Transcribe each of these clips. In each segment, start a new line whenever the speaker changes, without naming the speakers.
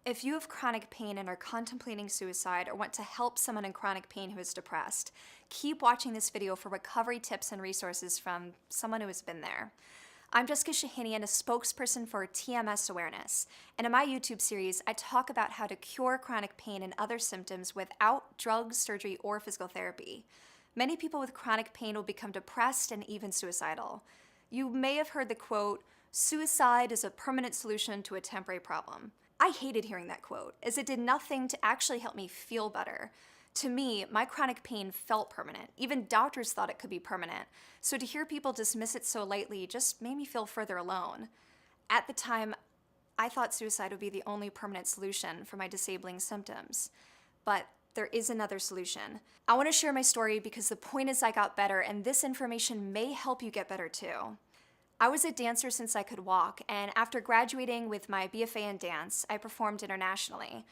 If you have chronic pain and are contemplating suicide or want to help someone in chronic pain who is depressed, keep watching this video for recovery tips and resources from someone who has been there. I'm Jessica Shahinian, a spokesperson for TMS awareness, and in my YouTube series, I talk about how to cure chronic pain and other symptoms without drugs, surgery, or physical therapy. Many people with chronic pain will become depressed and even suicidal. You may have heard the quote, "Suicide is a permanent solution to a temporary problem." I hated hearing that quote, as it did nothing to actually help me feel better. To me, my chronic pain felt permanent. Even doctors thought it could be permanent. So to hear people dismiss it so lightly just made me feel further alone. At the time, I thought suicide would be the only permanent solution for my disabling symptoms. But there is another solution. I want to share my story because the point is I got better, and this information may help you get better too. I was a dancer since I could walk, and after graduating with my BFA in dance, I performed internationally.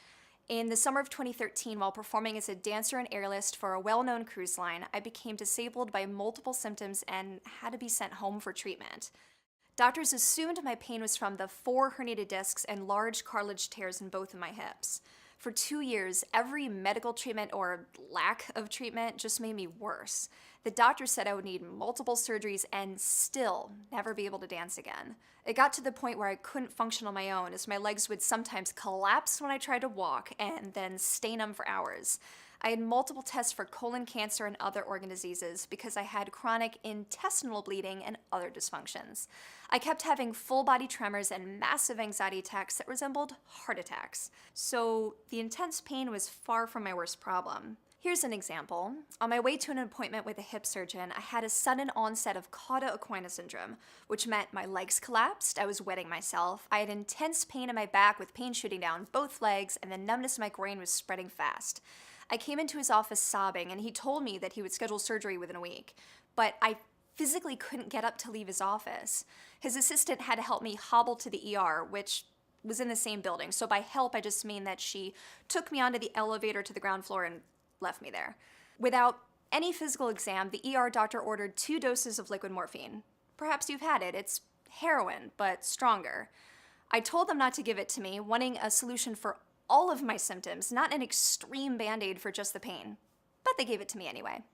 In the summer of 2013, while performing as a dancer and airlift for a well-known cruise line, I became disabled by multiple symptoms and had to be sent home for treatment. Doctors assumed my pain was from the 4 herniated discs and large cartilage tears in both of my hips. For 2 years, every medical treatment or lack of treatment just made me worse. The doctor said I would need multiple surgeries and still never be able to dance again. It got to the point where I couldn't function on my own, as my legs would sometimes collapse when I tried to walk and then stay numb for hours. I had multiple tests for colon cancer and other organ diseases because I had chronic intestinal bleeding and other dysfunctions. I kept having full-body tremors and massive anxiety attacks that resembled heart attacks. So the intense pain was far from my worst problem. Here's an example. On my way to an appointment with a hip surgeon, I had a sudden onset of cauda equina syndrome, which meant my legs collapsed, I was wetting myself, I had intense pain in my back with pain shooting down both legs, and the numbness in my groin was spreading fast. I came into his office sobbing, and he told me that he would schedule surgery within a week, but I physically couldn't get up to leave his office. His assistant had to help me hobble to the ER, which was in the same building, so by help I just mean that she took me onto the elevator to the ground floor and left me there. Without any physical exam, the ER doctor ordered 2 doses of liquid morphine. Perhaps you've had it. It's heroin, but stronger. I told them not to give it to me, wanting a solution for all of my symptoms, not an extreme band-aid for just the pain. But they gave it to me anyway.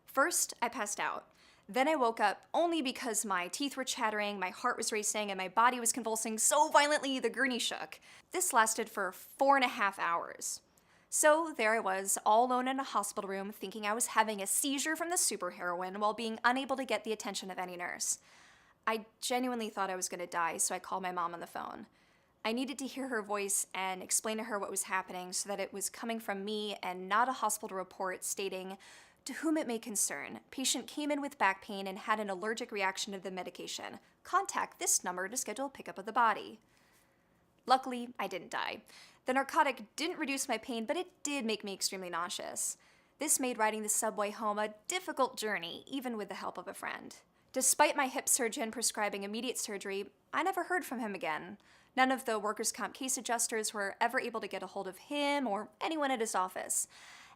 First, I passed out. Then I woke up only because my teeth were chattering, my heart was racing, and my body was convulsing so violently the gurney shook. This lasted for 4.5 hours. So there I was, all alone in a hospital room, thinking I was having a seizure from the superheroine while being unable to get the attention of any nurse. I genuinely thought I was going to die, so I called my mom on the phone. I needed to hear her voice and explain to her what was happening so that it was coming from me and not a hospital report stating, "To whom it may concern, patient came in with back pain and had an allergic reaction to the medication. Contact this number to schedule pickup of the body." Luckily, I didn't die. The narcotic didn't reduce my pain, but it did make me extremely nauseous. This made riding the subway home a difficult journey, even with the help of a friend. Despite my hip surgeon prescribing immediate surgery, I never heard from him again. None of the workers' comp case adjusters were ever able to get a hold of him or anyone at his office.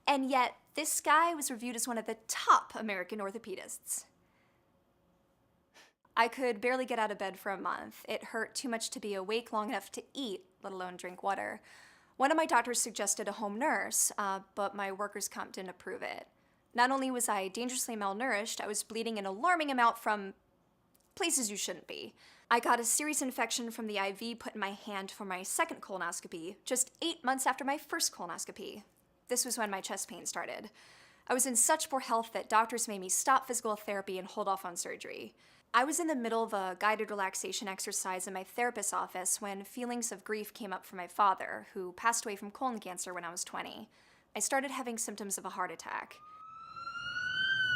And yet, this guy was reviewed as one of the top American orthopedists. I could barely get out of bed for a month. It hurt too much to be awake long enough to eat, let alone drink water. One of my doctors suggested a home nurse, but my workers' comp didn't approve it. Not only was I dangerously malnourished, I was bleeding an alarming amount from places you shouldn't be. I got a serious infection from the IV put in my hand for my second colonoscopy, just 8 months after my first colonoscopy. This was when my chest pain started. I was in such poor health that doctors made me stop physical therapy and hold off on surgery. I was in the middle of a guided relaxation exercise in my therapist's office when feelings of grief came up for my father, who passed away from colon cancer when I was 20. I started having symptoms of a heart attack.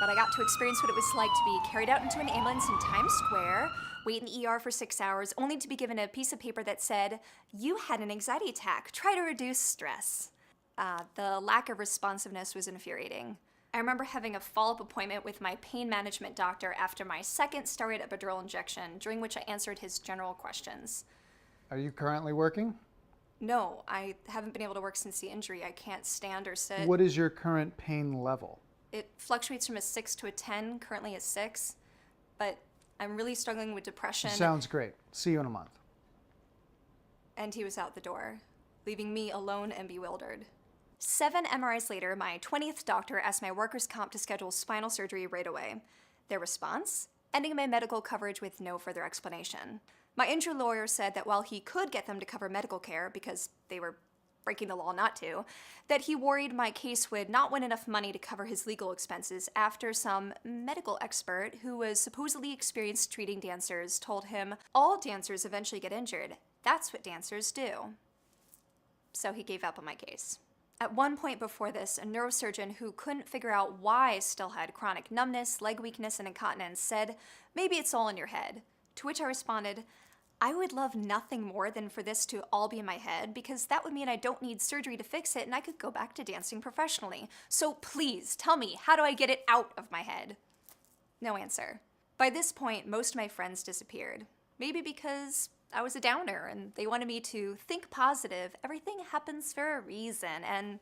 But I got to experience what it was like to be carried out into an ambulance in Times Square, wait in the ER for 6 hours, only to be given a piece of paper that said, "You had an anxiety attack. Try to reduce stress." The lack of responsiveness was infuriating. I remember having a follow-up appointment with my pain management doctor after my second steroid epidural injection, during which I answered his general questions.
Are you currently working?
No, I haven't been able to work since the injury. I can't stand or sit.
What is your current pain level?
It fluctuates from a 6 to a 10, currently a 6, but I'm really struggling with depression.
Sounds great. See you in a month.
And he was out the door. leaving me alone and bewildered. 7 MRIs later, my 20th doctor asked my workers' comp to schedule spinal surgery right away. Their response? Ending my medical coverage with no further explanation. My injury lawyer said that while he could get them to cover medical care because they were breaking the law not to, that he worried my case would not win enough money to cover his legal expenses after some medical expert who was supposedly experienced treating dancers told him all dancers eventually get injured. That's what dancers do. So he gave up on my case. At one point before this, a neurosurgeon who couldn't figure out why I still had chronic numbness, leg weakness, and incontinence said, "Maybe it's all in your head." To which I responded, "I would love nothing more than for this to all be in my head, because that would mean I don't need surgery to fix it and I could go back to dancing professionally. So please tell me, how do I get it out of my head?" No answer. By this point, most of my friends disappeared. Maybe because I was a downer and they wanted me to think positive, everything happens for a reason, and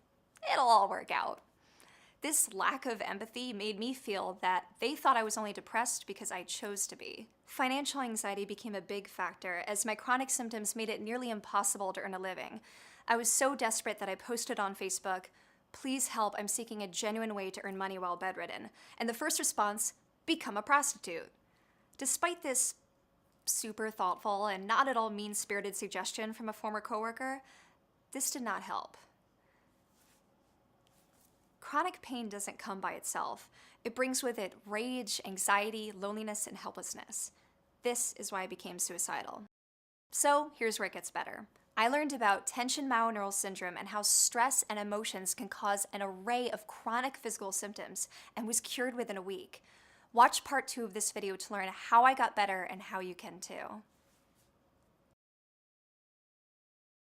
it'll all work out. This lack of empathy made me feel that they thought I was only depressed because I chose to be. Financial anxiety became a big factor, as my chronic symptoms made it nearly impossible to earn a living. I was so desperate that I posted on Facebook, "Please help, I'm seeking a genuine way to earn money while bedridden." And the first response, "Become a prostitute." Despite this super thoughtful and not at all mean-spirited suggestion from a former coworker, this did not help. Chronic pain doesn't come by itself. It brings with it rage, anxiety, loneliness, and helplessness. This is why I became suicidal. So here's where it gets better. I learned about Tension Myoneural Syndrome and how stress and emotions can cause an array of chronic physical symptoms, and was cured within a week. Watch part 2 of this video to learn how I got better and how you can too.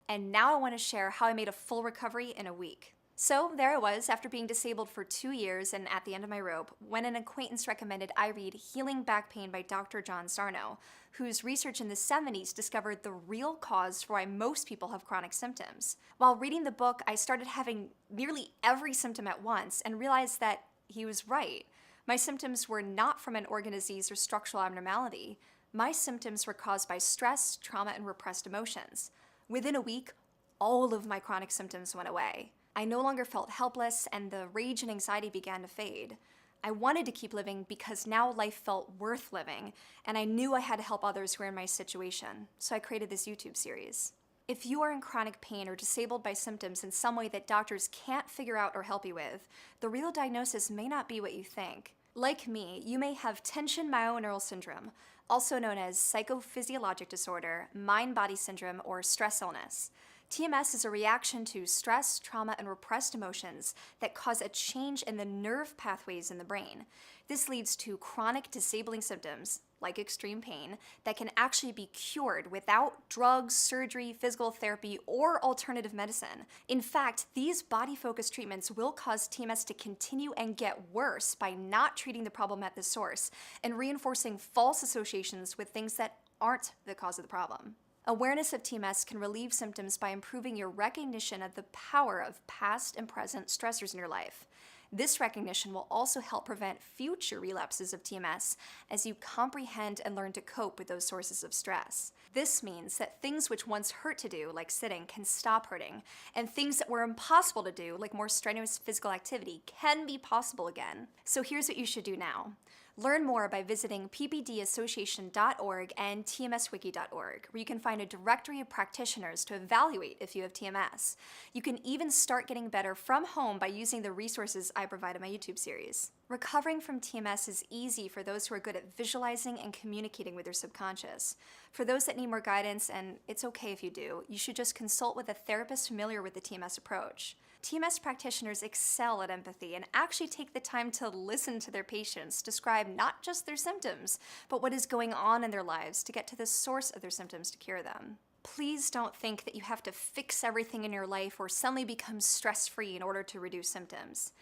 And now I want to share how I made a full recovery in a week. So there I was, after being disabled for 2 years and at the end of my rope, when an acquaintance recommended I read Healing Back Pain by Dr. John Sarno, whose research in the 70s discovered the real cause for why most people have chronic symptoms. While reading the book, I started having nearly every symptom at once and realized that he was right. My symptoms were not from an organ disease or structural abnormality. My symptoms were caused by stress, trauma, and repressed emotions. Within a week, all of my chronic symptoms went away. I no longer felt helpless, and the rage and anxiety began to fade. I wanted to keep living because now life felt worth living, and I knew I had to help others who were in my situation, so I created this YouTube series. If you are in chronic pain or disabled by symptoms in some way that doctors can't figure out or help you with, the real diagnosis may not be what you think. Like me, you may have Tension Myoneural Syndrome, also known as psychophysiologic disorder, mind-body syndrome, or stress illness. TMS is a reaction to stress, trauma, and repressed emotions that cause a change in the nerve pathways in the brain. This leads to chronic disabling symptoms, like extreme pain, that can actually be cured without drugs, surgery, physical therapy, or alternative medicine. In fact, these body-focused treatments will cause TMS to continue and get worse by not treating the problem at the source and reinforcing false associations with things that aren't the cause of the problem. Awareness of TMS can relieve symptoms by improving your recognition of the power of past and present stressors in your life. This recognition will also help prevent future relapses of TMS as you comprehend and learn to cope with those sources of stress. This means that things which once hurt to do, like sitting, can stop hurting, and things that were impossible to do, like more strenuous physical activity, can be possible again. So here's what you should do now. Learn more by visiting ppdassociation.org and tmswiki.org, where you can find a directory of practitioners to evaluate if you have TMS. You can even start getting better from home by using the resources I provide in my YouTube series. Recovering from TMS is easy for those who are good at visualizing and communicating with their subconscious. For those that need more guidance, and it's okay if you do, you should just consult with a therapist familiar with the TMS approach. TMS practitioners excel at empathy and actually take the time to listen to their patients, describe not just their symptoms, but what is going on in their lives to get to the source of their symptoms to cure them. Please don't think that you have to fix everything in your life or suddenly become stress-free in order to reduce symptoms.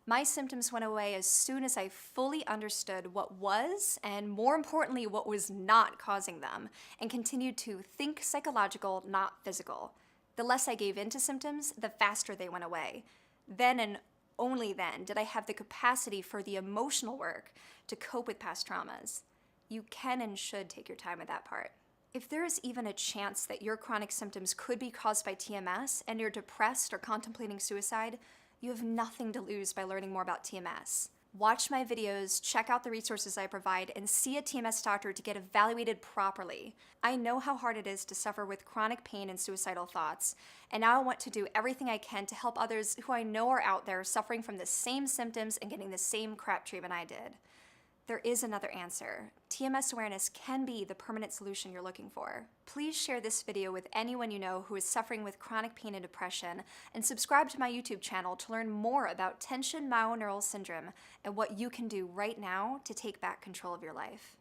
My symptoms went away as soon as I fully understood what was, and more importantly, what was not causing them, and continued to think psychological, not physical. The less I gave into symptoms, the faster they went away. Then and only then did I have the capacity for the emotional work to cope with past traumas. You can and should take your time with that part. If there is even a chance that your chronic symptoms could be caused by TMS and you're depressed or contemplating suicide, you have nothing to lose by learning more about TMS. Watch my videos, check out the resources I provide, and see a TMS doctor to get evaluated properly. I know how hard it is to suffer with chronic pain and suicidal thoughts, and now I want to do everything I can to help others who I know are out there suffering from the same symptoms and getting the same crap treatment I did. There is another answer. TMS awareness can be the permanent solution you're looking for. Please share this video with anyone you know who is suffering with chronic pain and depression, and subscribe to my YouTube channel to learn more about Tension Myoneural Syndrome and what you can do right now to take back control of your life.